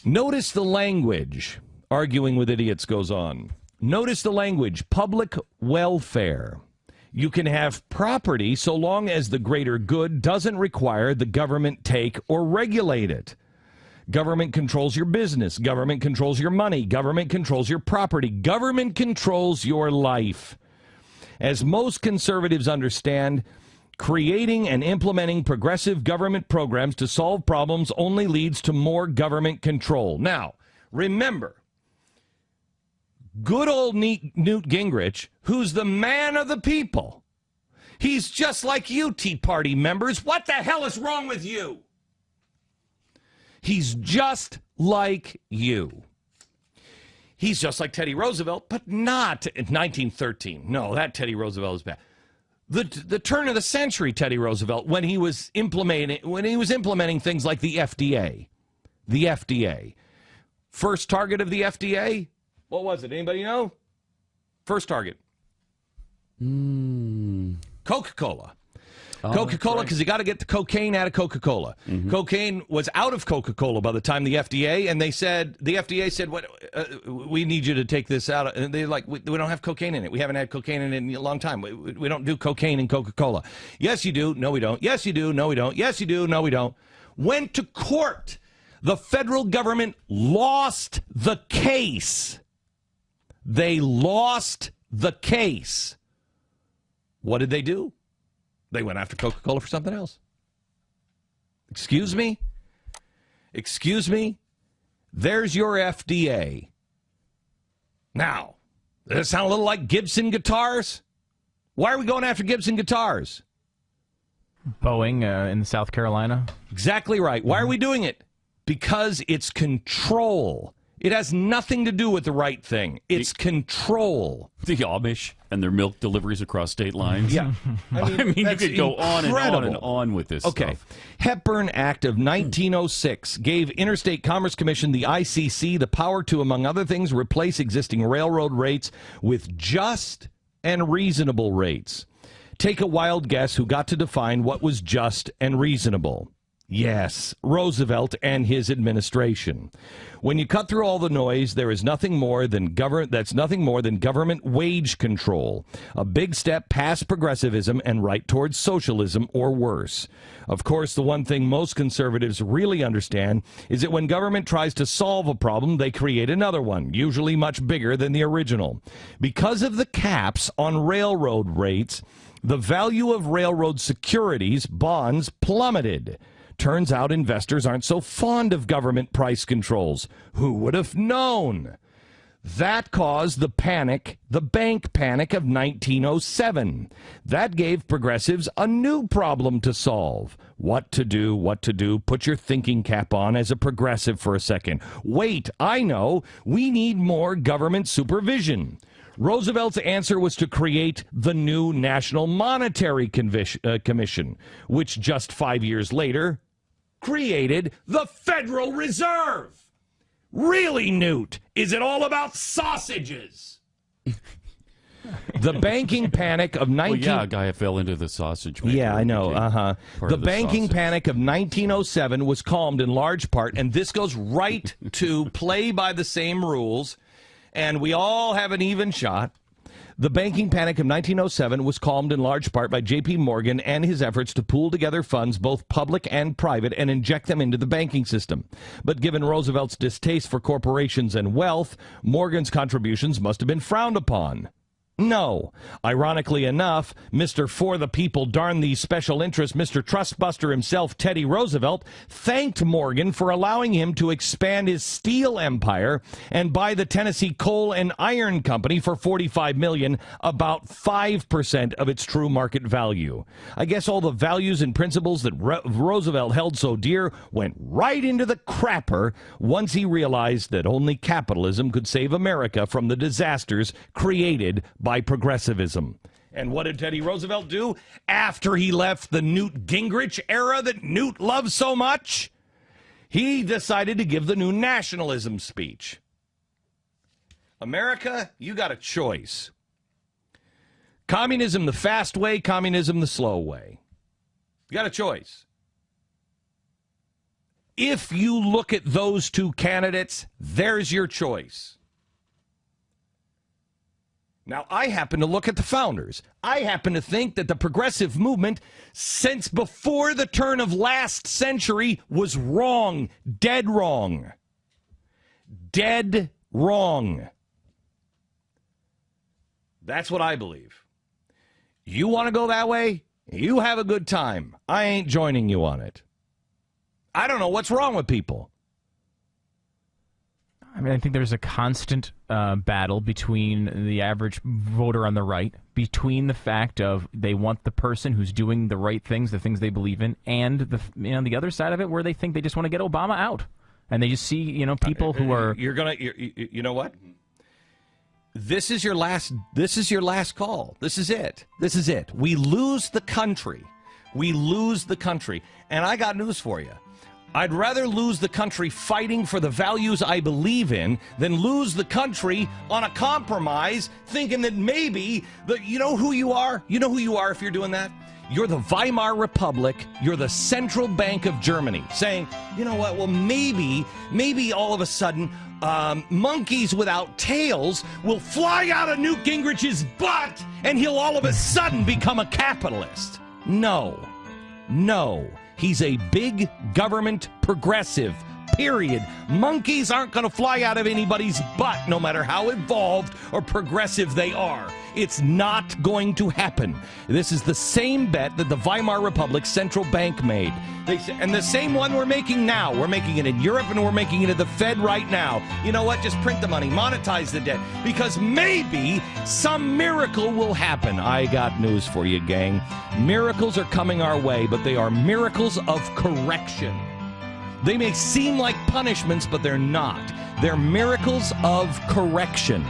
Notice the language. Arguing with idiots goes on. Notice the language. Public welfare. You can have property so long as the greater good doesn't require the government take or regulate it. Government controls your business. Government controls your money. Government controls your property. Government controls your life. As most conservatives understand, creating and implementing progressive government programs to solve problems only leads to more government control. Now, remember, good old Newt Gingrich, who's the man of the people, he's just like you, Tea Party members. What the hell is wrong with you? He's just like you. He's just like Teddy Roosevelt, but not in 1913. No, that Teddy Roosevelt is bad. The turn of the century Teddy Roosevelt, when he was implementing things like the FDA. The FDA. First target of the FDA? What was it? Anybody know? First target. Coca-Cola. Oh, Coca-Cola, because you got to get the cocaine out of Coca-Cola. Mm-hmm. Cocaine was out of Coca-Cola by the time the FDA, and the FDA said, "What? We need you to take this out." And they're like, "We don't have cocaine in it. We haven't had cocaine in it in a long time. We don't do cocaine in Coca-Cola." Yes, you do. No, we don't. Yes, you do. No, we don't. Yes, you do. No, we don't. Went to court. The federal government lost the case. They lost the case. What did they do? They went after Coca-Cola for something else. Excuse me? Excuse me? There's your FDA. Now, does it sound a little like Gibson guitars? Why are we going after Gibson guitars? Boeing in South Carolina. Exactly right. Why are we doing it? Because it's control. It has nothing to do with the right thing. It's control. The Amish and their milk deliveries across state lines. Yeah. I mean you could go on and on and on with this stuff. Hepburn Act of 1906 gave Interstate Commerce Commission, the ICC, the power to, among other things, replace existing railroad rates with just and reasonable rates. Take a wild guess who got to define what was just and reasonable. Yes, Roosevelt and his administration. When you cut through all the noise, there is nothing more than government wage control, a big step past progressivism and right towards socialism or worse. Of course, the one thing most conservatives really understand is that when government tries to solve a problem, they create another one, usually much bigger than the original. Because of the caps on railroad rates, the value of railroad securities, bonds, plummeted. Turns out investors aren't so fond of government price controls. Who would have known? That caused the bank panic of 1907. That gave progressives a new problem to solve. What to do. Put your thinking cap on as a progressive for a second. Wait, I know. We need more government supervision. Roosevelt's answer was to create the new National Monetary Commission, which just 5 years later created the Federal Reserve. Really, Newt? Is it all about sausages? The banking panic of 19... Well, yeah, a guy fell into the sausage maker. Yeah, I know. The banking panic of 1907 was calmed in large part, and this goes right to play by the same rules, and we all have an even shot. The banking panic of 1907 was calmed in large part by J.P. Morgan and his efforts to pool together funds, both public and private, and inject them into the banking system. But given Roosevelt's distaste for corporations and wealth, Morgan's contributions must have been frowned upon. No. Ironically enough, Mr. For the People, darn these special interests, Mr. Trustbuster himself, Teddy Roosevelt, thanked Morgan for allowing him to expand his steel empire and buy the Tennessee Coal and Iron Company for $45 million, about 5% of its true market value. I guess all the values and principles that Roosevelt held so dear went right into the crapper once he realized that only capitalism could save America from the disasters created by progressivism. And what did Teddy Roosevelt do after he left the Newt Gingrich era that Newt loves so much? He decided to give the new nationalism speech. America, you got a choice. Communism the fast way, communism the slow way. You got a choice. If you look at those two candidates, there's your choice. Now, I happen to look at the founders. I happen to think that the progressive movement, since before the turn of last century, was wrong. Dead wrong. Dead wrong. That's what I believe. You want to go that way? You have a good time. I ain't joining you on it. I don't know what's wrong with people. I mean, I think there's a constant battle between the average voter on the right, between the fact of they want the person who's doing the right things, the things they believe in, and the other side of it where they think they just want to get Obama out. And they just see, people who are... You know what? This is your last call. This is it. We lose the country. And I got news for you. I'd rather lose the country fighting for the values I believe in than lose the country on a compromise thinking that maybe, you know who you are? You know who you are if you're doing that? You're the Weimar Republic. You're the central bank of Germany saying, you know what, well, maybe all of a sudden monkeys without tails will fly out of Newt Gingrich's butt and he'll all of a sudden become a capitalist. No. He's a big government progressive, period. Monkeys aren't going to fly out of anybody's butt, no matter how evolved or progressive they are. It's not going to happen. This is the same bet that the Weimar Republic Central Bank made. And the same one we're making now. We're making it in Europe and we're making it at the Fed right now. You know what? Just print the money, monetize the debt, because maybe some miracle will happen. I got news for you, gang. Miracles are coming our way, but they are miracles of correction. They may seem like punishments, but they're not. They're miracles of correction.